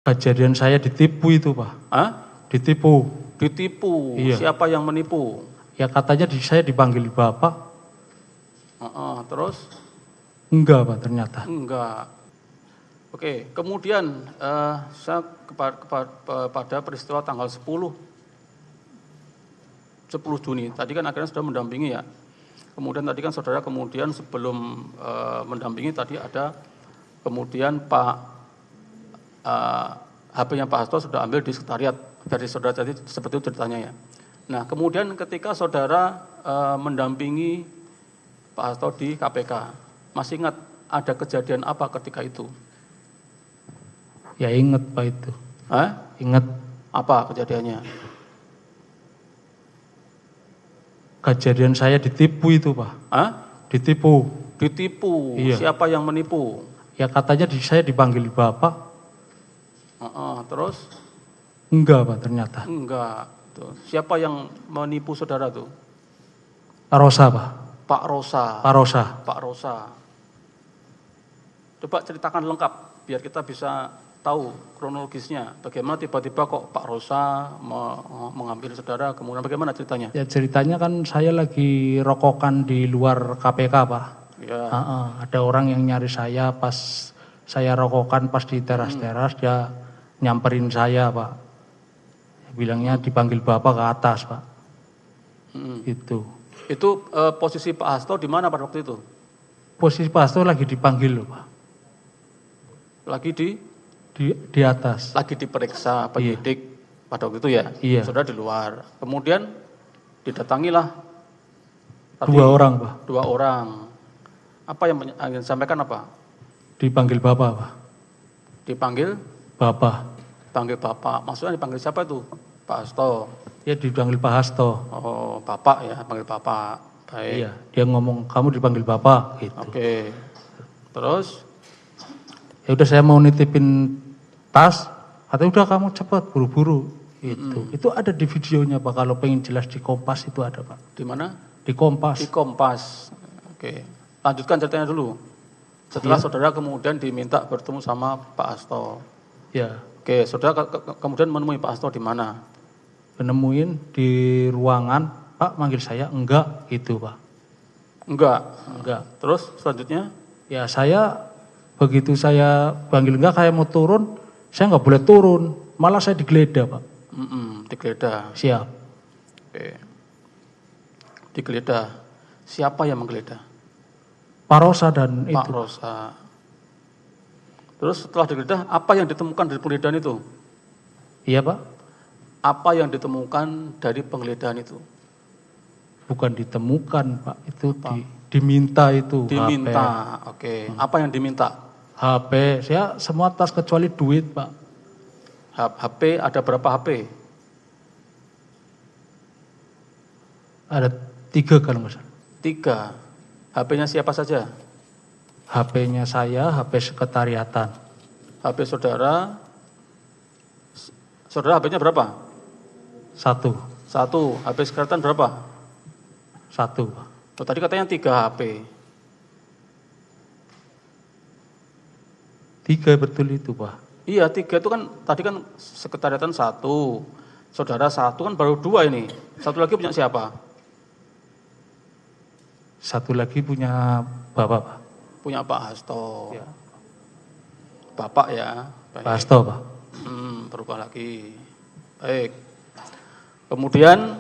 Kejadian saya ditipu itu, Pak. Hah? Ditipu. Ditipu? Iya. Siapa yang menipu? Ya katanya saya dipanggil Bapak. Terus? Enggak, Pak, ternyata. Enggak. Oke, kemudian saya pada peristiwa tanggal 10 Juni, tadi kan akhirnya sudah mendampingi ya. Kemudian tadi kan saudara sebelum mendampingi tadi ada kemudian HP-nya Pak Hasto sudah ambil di sekretariat dari saudara tadi, seperti itu ceritanya ya. Nah kemudian ketika saudara mendampingi Pak Hasto di KPK, masih ingat ada kejadian apa ketika itu? Ya ingat, Pak, itu. Hah? Ingat. Apa kejadiannya? Kejadian saya ditipu itu, Pak. Hah? Ditipu. Ditipu? Iya. Siapa yang menipu? Ya katanya saya dipanggil Bapak. Terus? Enggak, Pak, ternyata. Enggak. Tuh. Siapa yang menipu saudara tuh? Pak Rosa, Pak. Pak Rosa. Pak Rosa. Pak Rosa. Coba ceritakan lengkap biar kita bisa tahu kronologisnya. Bagaimana tiba-tiba kok Pak Rosa mengambil saudara, kemudian bagaimana ceritanya? Ya ceritanya kan saya lagi rokokan di luar KPK, Pak. Ya. Ada orang yang nyari saya pas saya rokokan pas di teras-teras, dia nyamperin saya, Pak. Bilangnya dipanggil Bapak ke atas, Pak. Itu. Itu posisi Pak Hasto di mana pada waktu itu? Posisi Pak Hasto lagi dipanggil, Pak. Lagi di atas. Lagi diperiksa penyidik pada waktu itu ya? Iya. Saudara di luar. Kemudian didatangilah. Dua orang, Pak. Dua orang. Apa yang ingin sampaikan apa? Dipanggil Bapak, Pak. Dipanggil? Bapak. Panggil Bapak. Maksudnya dipanggil siapa itu? Pak Hasto. Ya dipanggil Pak Hasto. Oh, Bapak ya, panggil Bapak. Baik. Iya, dia ngomong kamu dipanggil Bapak gitu. Oke. Terus? Ya udah saya mau nitipin tas, atau udah kamu cepat buru-buru gitu. Itu ada di videonya, Pak. Kalau pengen jelas di Kompas itu ada, Pak. Di mana? Di Kompas. Di Kompas. Oke. Lanjutkan ceritanya dulu. Setelah saudara kemudian diminta bertemu sama Pak Hasto. Ya. Oke, saudara kemudian menemui Pak Hasto di mana? Menemuin di ruangan, Pak manggil saya, enggak gitu, Pak. Enggak. Terus selanjutnya? Ya saya, begitu saya panggil enggak, kayak mau turun, saya nggak boleh turun, malah saya digeledah, Pak. Digeledah. Siap. Oke. Digeledah. Siapa yang menggeledah? Pak Rosa dan Pak itu. Rosa. Terus setelah digeledah, apa yang ditemukan dari penggeledahan itu? Iya, Pak. Apa yang ditemukan dari penggeledahan itu? Bukan ditemukan, Pak. Itu diminta itu. Diminta. HP. Oke. Apa yang diminta? HP. Saya semua tas kecuali duit, Pak. HP, ada berapa HP? Ada 3 kalau nggak salah. 3. HP-nya siapa saja? HP-nya saya, HP sekretariatan. HP saudara HP-nya berapa? 1. HP sekretariatan berapa? 1, Pak. Oh, tadi katanya 3 HP. 3 betul itu, Pak. Iya, 3 itu kan tadi kan sekretariatan 1, saudara 1 kan baru 2 ini. 1 lagi punya siapa? 1 lagi punya Bapak, Pak. Punya Pak Hasto. Ya. Bapak ya. Baik. Pak Hasto, Pak. Berubah lagi. Baik. Kemudian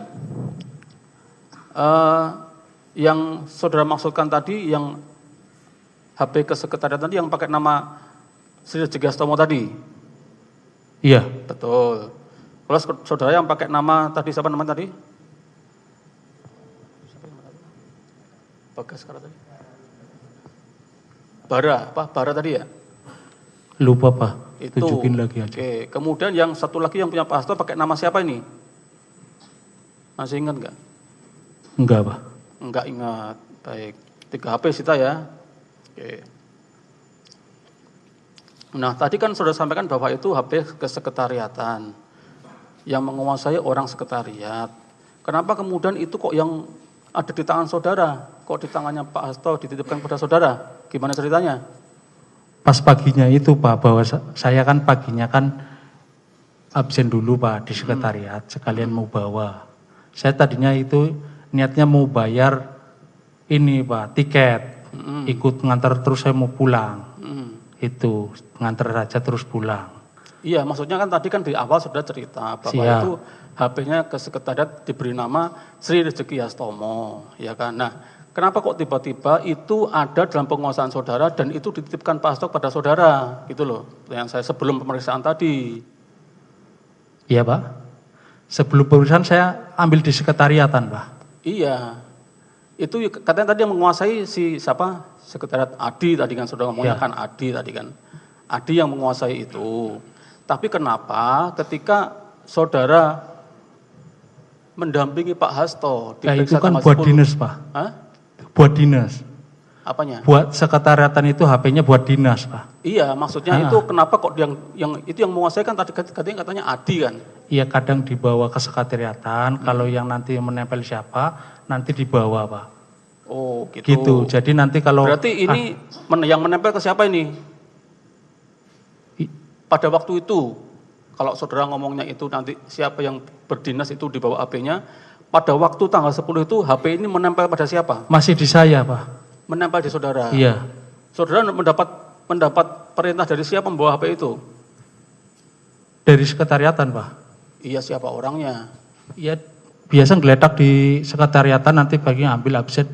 yang saudara maksudkan tadi, yang HP kesekretariatan tadi yang pakai nama Sri Jegastomo tadi? Iya. Betul. Kalau saudara yang pakai nama tadi, siapa namanya tadi? Bagas tadi. Bara tadi ya? Lupa, Pak. Itu. Tunjukin lagi aja. Oke. Kemudian yang satu lagi yang punya Pak Hasto pakai nama siapa ini? Masih ingat nggak? Enggak, Pak. Enggak ingat. Baik. 3 HP sita ya. Oke. Nah, tadi kan sudah sampaikan bahwa itu HP kesekretariatan yang menguasai orang sekretariat. Kenapa kemudian itu kok yang ada di tangan saudara? Kok di tangannya Pak Hasto dititipkan pada saudara? Gimana ceritanya? Pas paginya itu, Pak, bahwa saya kan paginya kan absen dulu Pak di sekretariat, sekalian mau bawa. Saya tadinya itu niatnya mau bayar ini Pak, tiket, ikut ngantar terus saya mau pulang. Itu, ngantar saja terus pulang. Iya, maksudnya kan tadi kan di awal sudah cerita bahwa Siap. itu HP-nya ke sekretariat diberi nama Sri Rezeki Astomo, ya kan. Nah, kenapa kok tiba-tiba itu ada dalam penguasaan saudara dan itu dititipkan Pak Hasto pada saudara, gitu loh. Yang saya sebelum pemeriksaan tadi. Iya Pak. Sebelum pemeriksaan saya ambil di sekretariatan Pak. Iya. Itu katanya tadi yang menguasai si siapa? Sekretariat Adi tadi kan saudara ngomongnya kan Adi tadi kan. Adi yang menguasai itu. Tapi kenapa ketika saudara mendampingi Pak Hasto Itu kan buat dinas Pak. Hah? Buat dinas. Apanya? Buat sekretariatan itu HP-nya buat dinas Pak. Iya, maksudnya itu kenapa kok yang itu yang menguasai kan tadi katanya Adi kan? Iya, kadang dibawa ke sekretariatan, kalau yang nanti menempel siapa, nanti dibawa Pak. Oh, gitu. Gitu. Jadi nanti kalau berarti ini yang menempel ke siapa ini? Pada waktu itu, kalau saudara ngomongnya itu nanti siapa yang berdinas itu di bawah HP-nya, pada waktu tanggal 10 itu HP ini menempel pada siapa? Masih di saya Pak. Menempel di saudara. Iya. Saudara mendapat perintah dari siapa membawa HP itu? Dari sekretariatan Pak. Iya, siapa orangnya? Iya, biasa ngeletak di sekretariatan nanti bagi ambil absen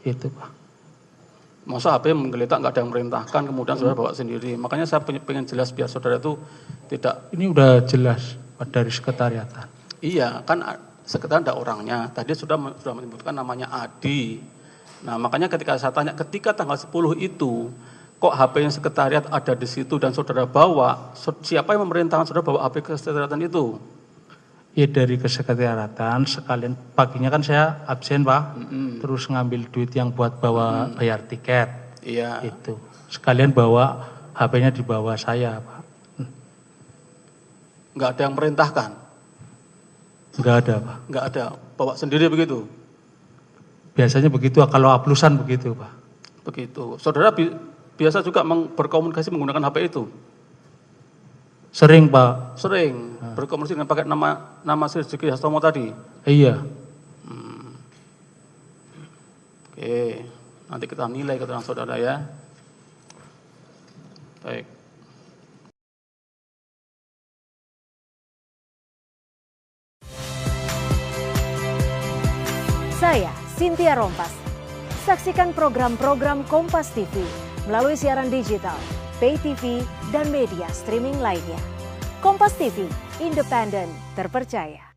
itu Pak. Masa HP menggeletak nggak ada yang merintahkan kemudian saudara bawa sendiri. Makanya saya pengen jelas biar saudara itu tidak. Ini udah jelas Pak dari sekretariatan. Iya, kan sekretariat ada orangnya. Tadi sudah menyebutkan namanya Adi. Nah, makanya ketika saya tanya, ketika tanggal 10 itu, kok HP yang sekretariat ada di situ dan saudara bawa, siapa yang memerintahkan saudara bawa HP ke sekretariatan itu? Ya dari kesekretariatan, sekalian paginya kan saya absen Pak, terus ngambil duit yang buat bawa bayar tiket. Iya. Itu, sekalian bawa HP-nya di bawah saya Pak. Nggak ada yang merintahkan? Nggak ada Pak. Nggak ada, bawa sendiri begitu? Biasanya begitu, kalau aplusan begitu Pak. Begitu. Saudara biasa juga berkomunikasi menggunakan HP itu? Sering Pak. Sering berkomunikasi dengan pakai nama Sri Rezeki Astomo tadi? Iya. Oke, nanti kita nilai keterangan saudara ya. Baik. Saya Cynthia Rompas. Saksikan program-program Kompas TV melalui siaran digital, pay TV, dan media streaming lainnya. Kompas TV, independen, terpercaya.